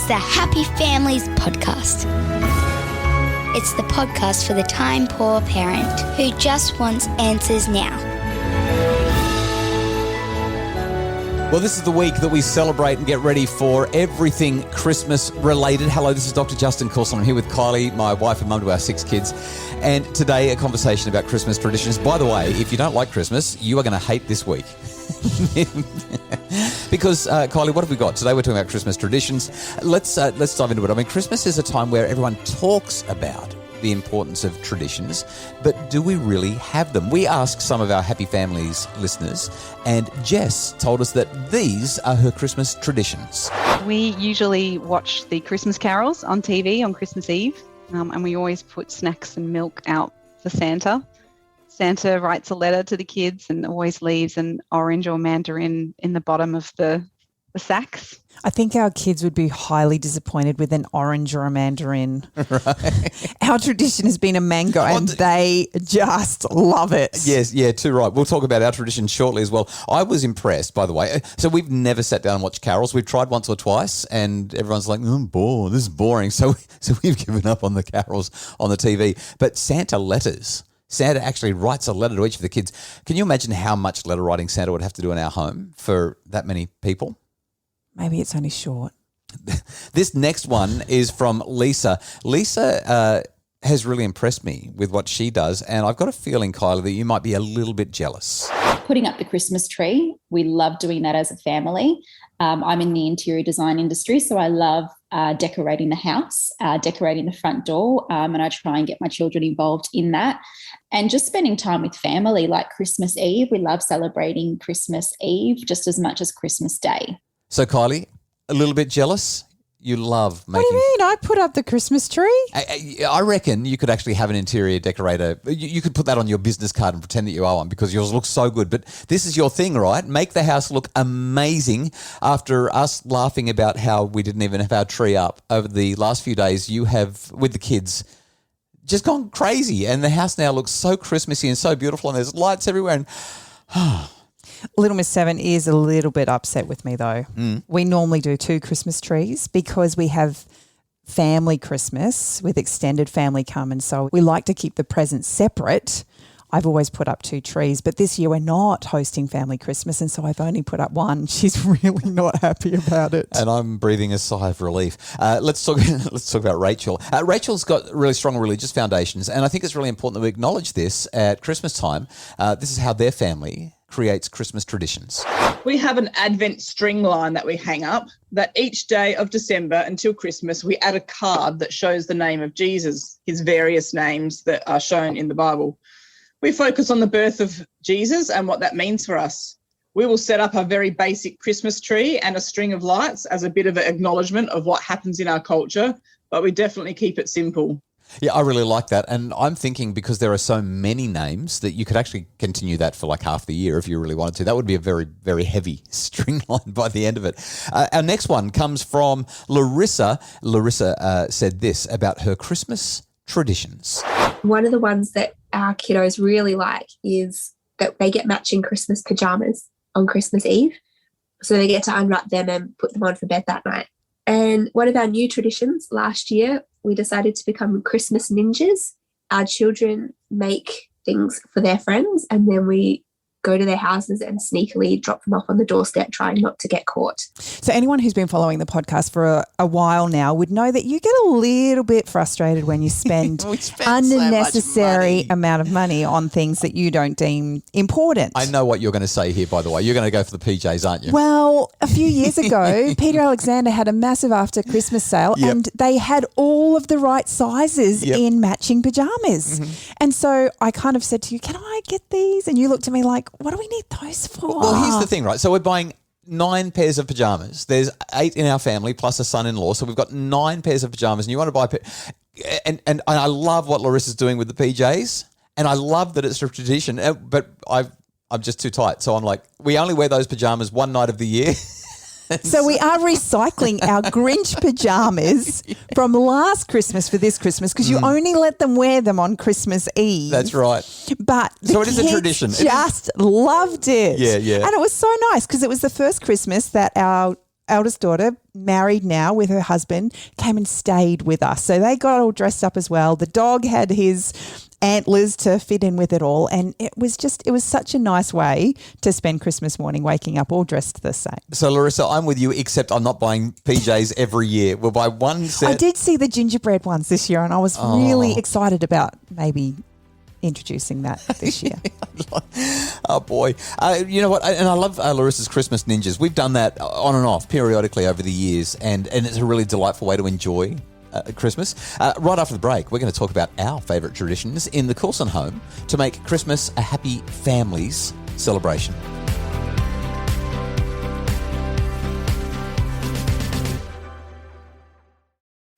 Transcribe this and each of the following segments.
It's the Happy Families Podcast. It's the podcast for the time-poor parent who just wants answers now. Well, this is the week that we celebrate and get ready for everything Christmas related. Hello, this is Dr. Justin Coulson. I'm here with Kylie, my wife and mum to our 6 kids. And today, a conversation about Christmas traditions. By the way, if you don't like Christmas, you are going to hate this week. Because, Kylie, what have we got? Today we're talking about Christmas traditions. Let's dive into it. I mean, Christmas is a time where everyone talks about the importance of traditions, but do we really have them? We asked some of our Happy Families listeners, and Jess told us that these are her Christmas traditions. We usually watch the Christmas carols on TV on Christmas Eve, and we always put snacks and milk out for Santa. Santa writes a letter to the kids and always leaves an orange or mandarin in the bottom of the sacks. I think our kids would be highly disappointed with an orange or a mandarin. Right. Our tradition has been a mango and they just love it. Yes, yeah, too right. We'll talk about our tradition shortly as well. I was impressed, by the way. So we've never sat down and watched carols. We've tried once or twice and everyone's like, I'm bored. This is boring. So we've given up on the carols on the TV. But Santa letters. Santa actually writes a letter to each of the kids. Can you imagine how much letter writing Santa would have to do in our home for that many people? Maybe it's only short. This next one is from Lisa. Lisa has really impressed me with what she does, and I've got a feeling, Kylie, that you might be a little bit jealous. Putting up the Christmas tree, we love doing that as a family. I'm in the interior design industry, so I love decorating the house, decorating the front door, and I try and get my children involved in that. And just spending time with family, like Christmas Eve. We love celebrating Christmas Eve just as much as Christmas Day. So, Kylie, a little bit jealous? You love making... What do you mean? I put up the Christmas tree. I reckon you could actually have an interior decorator. You could put that on your business card and pretend that you are one because yours looks so good. But this is your thing, right? Make the house look amazing. After us laughing about how we didn't even have our tree up over the last few days, you have, with the kids, just gone crazy. And the house now looks so Christmassy and so beautiful and there's lights everywhere. And Little Miss Seven is a little bit upset with me though. We normally do 2 Christmas trees because we have family Christmas with extended family come, and so we like to keep the presents separate. I've always put up 2 trees, but this year we're not hosting family Christmas, and so I've only put up 1. She's really not happy about it. And I'm breathing a sigh of relief. Let's talk about Rachel. Rachel's got really strong religious foundations, and I think it's really important that we acknowledge this at Christmas time. This is how their family creates Christmas traditions. We have an Advent string line that we hang up that each day of December until Christmas, we add a card that shows the name of Jesus, his various names that are shown in the Bible. We focus on the birth of Jesus and what that means for us. We will set up a very basic Christmas tree and a string of lights as a bit of an acknowledgement of what happens in our culture, but we definitely keep it simple. Yeah, I really like that. And I'm thinking because there are so many names that you could actually continue that for like half the year if you really wanted to. That would be a very, very heavy string line by the end of it. Our next one comes from Larissa. Larissa said this about her Christmas traditions. One of the ones that our kiddos really like is that they get matching Christmas pajamas on Christmas Eve. So they get to unwrap them and put them on for bed that night. And one of our new traditions last year, we decided to become Christmas ninjas. Our children make things for their friends and then we go to their houses and sneakily drop them off on the doorstep, trying not to get caught. So anyone who's been following the podcast for a while now would know that you get a little bit frustrated when you spend unnecessary amount of money on things that you don't deem important. I know what you're going to say here, by the way. You're going to go for the PJs, aren't you? Well, a few years ago, Peter Alexander had a massive after Christmas sale and they had all of the right sizes in matching pajamas. And so I kind of said to you, can I get these? And you looked at me like, what do we need those for? Well, here's the thing, right? So we're buying 9 pairs of pajamas. There's 8 in our family plus a son-in-law. So we've got 9 pairs of pajamas and you want to buy and I love what Larissa's doing with the PJs and I love that it's a tradition, but I'm just too tight. So I'm like, we only wear those pajamas one night of the year. So we are recycling our Grinch pajamas from last Christmas for this Christmas because you only let them wear them on Christmas Eve. That's right. But so it is a tradition. Just loved it. Yeah, yeah. And it was so nice because it was the first Christmas that our eldest daughter, married now with her husband, came and stayed with us. So they got all dressed up as well. The dog had his antlers to fit in with it all. And it was such a nice way to spend Christmas morning, waking up all dressed the same. So, Larissa, I'm with you, except I'm not buying PJs every year. We'll buy one set. I did see the gingerbread ones this year, and I was really excited about maybe introducing that this year. Oh, boy. You know what? And I love Larissa's Christmas ninjas. We've done that on and off periodically over the years, and it's a really delightful way to enjoy Christmas. Right after the break, we're going to talk about our favourite traditions in the Coulson home to make Christmas a happy families celebration.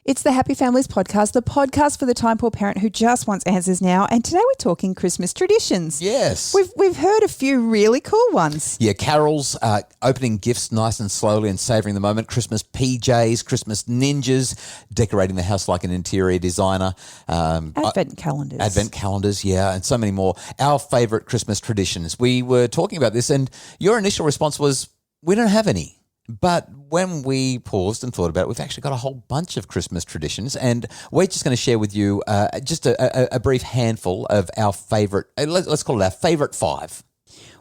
It's the Happy Families podcast, the podcast for the time poor parent who just wants answers now. And today we're talking Christmas traditions. Yes. We've heard a few really cool ones. Yeah, carols, opening gifts nice and slowly and savouring the moment, Christmas PJs, Christmas ninjas, decorating the house like an interior designer. Advent calendars. Advent calendars, yeah, and so many more. Our favourite Christmas traditions. We were talking about this and your initial response was, we don't have any. But when we paused and thought about it, we've actually got a whole bunch of Christmas traditions, and we're just going to share with you just a brief handful of our favourite, let's call it our favourite 5.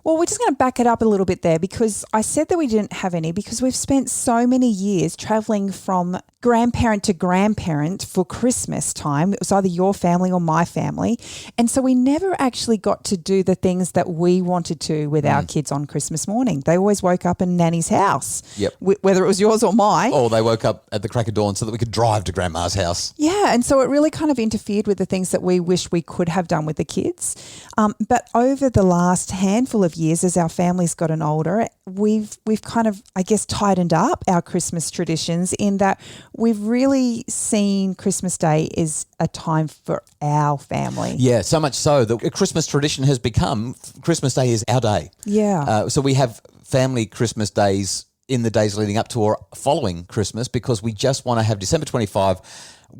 Well, we're just going to back it up a little bit there because I said that we didn't have any because we've spent so many years travelling from grandparent to grandparent for Christmas time. It was either your family or my family. And so we never actually got to do the things that we wanted to with our kids on Christmas morning. They always woke up in Nanny's house, whether it was yours or mine. Or they woke up at the crack of dawn so that we could drive to Grandma's house. Yeah, and so it really kind of interfered with the things that we wish we could have done with the kids. But over the last handful of years, as our family's gotten older, we've kind of, I guess, tightened up our Christmas traditions in that we've really seen Christmas Day is a time for our family. Yeah, so much so that a Christmas tradition has become Christmas Day is our day. Yeah. So we have family Christmas days in the days leading up to or following Christmas because we just want to have December 25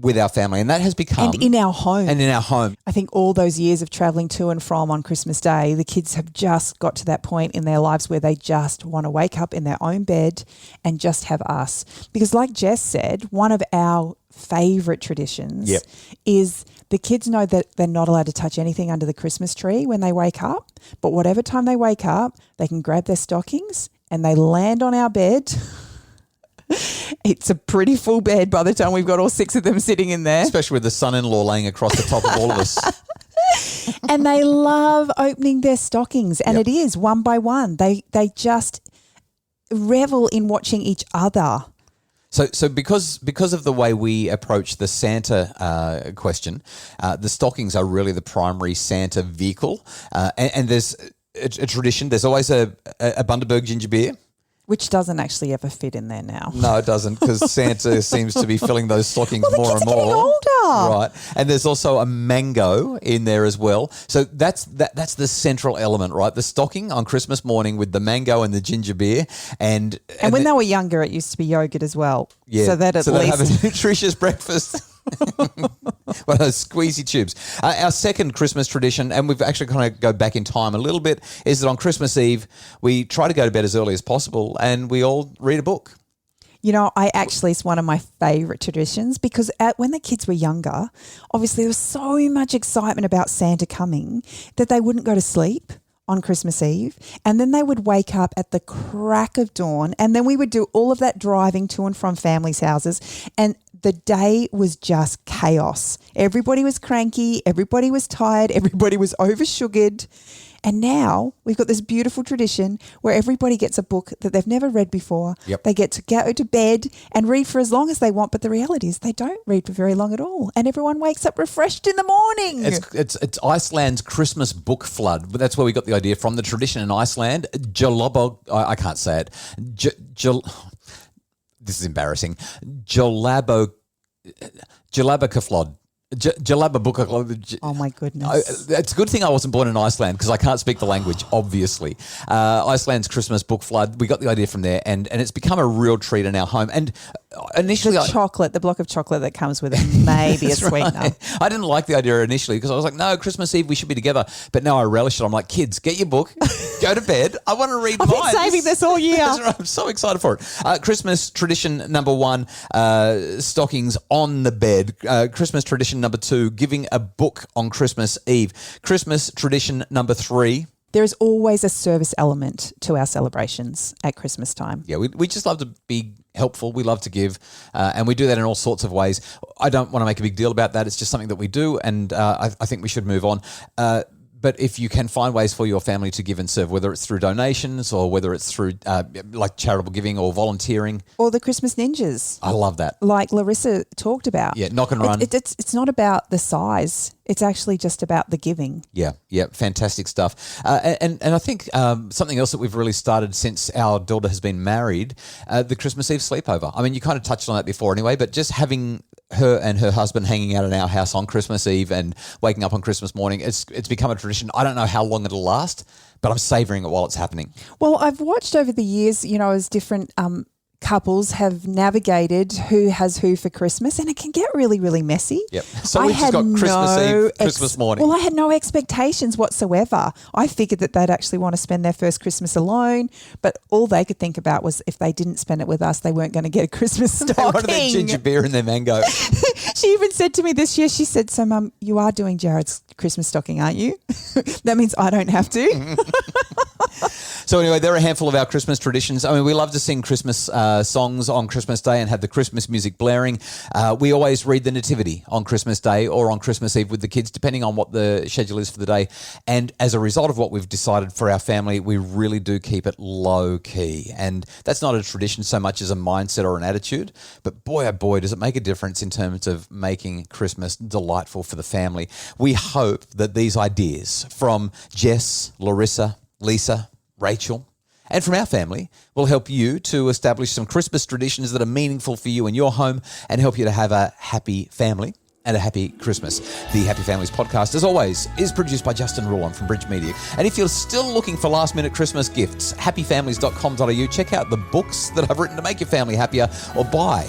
with our family, and that has become... And in our home. And in our home. I think all those years of travelling to and from on Christmas Day, the kids have just got to that point in their lives where they just want to wake up in their own bed and just have us. Because like Jess said, one of our favourite traditions is the kids know that they're not allowed to touch anything under the Christmas tree when they wake up, but whatever time they wake up, they can grab their stockings and they land on our bed. It's a pretty full bed by the time we've got all 6 of them sitting in there. Especially with the son-in-law laying across the top of all of us. And they love opening their stockings. And it is one by one. They just revel in watching each other. So because of the way we approach the Santa question, the stockings are really the primary Santa vehicle. And there's a tradition. There's always a Bundaberg ginger beer. Which doesn't actually ever fit in there now. No, it doesn't, because Santa seems to be filling those stockings more and more. Getting older. Right. And there's also a mango in there as well. So that's the central element, right? The stocking on Christmas morning with the mango and the ginger beer. And when they were younger, it used to be yogurt as well. Yeah. So that at least... they have a nutritious breakfast. One of those squeezy tubes. Our second Christmas tradition, and we've actually kind of go back in time a little bit, is that on Christmas Eve, we try to go to bed as early as possible and we all read a book. You know, it's one of my favourite traditions because when the kids were younger, obviously there was so much excitement about Santa coming that they wouldn't go to sleep on Christmas Eve, and then they would wake up at the crack of dawn, and then we would do all of that driving to and from families' houses, and the day was just chaos. Everybody was cranky, everybody was tired, everybody was over-sugared. And now we've got this beautiful tradition where everybody gets a book that they've never read before. Yep. They get to go to bed and read for as long as they want, but the reality is they don't read for very long at all. And everyone wakes up refreshed in the morning. It's Iceland's Christmas book flood. But that's where we got the idea from. The tradition in Iceland, I can't say it. This is embarrassing. Jolabokaflod. Jolabokaflod. Oh my goodness. It's a good thing I wasn't born in Iceland because I can't speak the language, obviously. Iceland's Christmas book flood, we got the idea from there and it's become a real treat in our home. And initially, the block of chocolate that comes with it, maybe a sweetener. Right. I didn't like the idea initially because I was like, no, Christmas Eve we should be together. But now I relish it. I'm like, kids, get your book, go to bed. I want to read I've mine. been saving this all year. That's right. I'm so excited for it. Christmas tradition number 1, stockings on the bed. Christmas tradition number 2, giving a book on Christmas Eve. Christmas tradition number 3. There is always a service element to our celebrations at Christmas time. Yeah, we just love to be helpful. We love to give, and we do that in all sorts of ways. I don't want to make a big deal about that. It's just something that we do, and I think we should move on. But if you can find ways for your family to give and serve, whether it's through donations or whether it's through like charitable giving or volunteering. Or the Christmas ninjas. I love that. Like Larissa talked about. Yeah, knock and run. It's not about the size. It's actually just about the giving. Yeah, fantastic stuff. And I think something else that we've really started since our daughter has been married, the Christmas Eve sleepover. I mean, you kind of touched on that before anyway, but just having her and her husband hanging out in our house on Christmas Eve and waking up on Christmas morning, it's become a tradition. I don't know how long it'll last, but I'm savouring it while it's happening. Well, I've watched over the years, as different couples have navigated who has who for Christmas, and it can get really, really messy. Yep. So we've just got Christmas Eve, Christmas morning. Well, I had no expectations whatsoever. I figured that they'd actually want to spend their first Christmas alone, but all they could think about was if they didn't spend it with us, they weren't going to get a Christmas stocking. They wanted their ginger beer and their mango. She even said to me this year, she said, so Mum, you are doing Jared's Christmas stocking, aren't you? That means I don't have to. So anyway, there are a handful of our Christmas traditions. I mean, we love to sing Christmas songs on Christmas Day and have the Christmas music blaring. We always read the Nativity on Christmas Day or on Christmas Eve with the kids, depending on what the schedule is for the day. And as a result of what we've decided for our family, we really do keep it low key. And that's not a tradition so much as a mindset or an attitude. But boy, oh boy, does it make a difference in terms of making Christmas delightful for the family. We hope that these ideas from Jess, Larissa, Lisa, Rachel, and from our family will help you to establish some Christmas traditions that are meaningful for you in your home and help you to have a happy family and a happy Christmas. The Happy Families podcast, as always, is produced by Justin Rulon from Bridge Media. And if you're still looking for last-minute Christmas gifts, happyfamilies.com.au, check out the books that I've written to make your family happier, or buy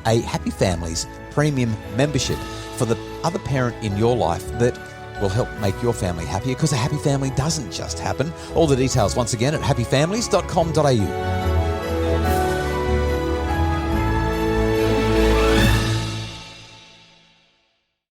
a Happy Families premium membership for the other parent in your life that will help make your family happier, because a happy family doesn't just happen. All the details once again at happyfamilies.com.au.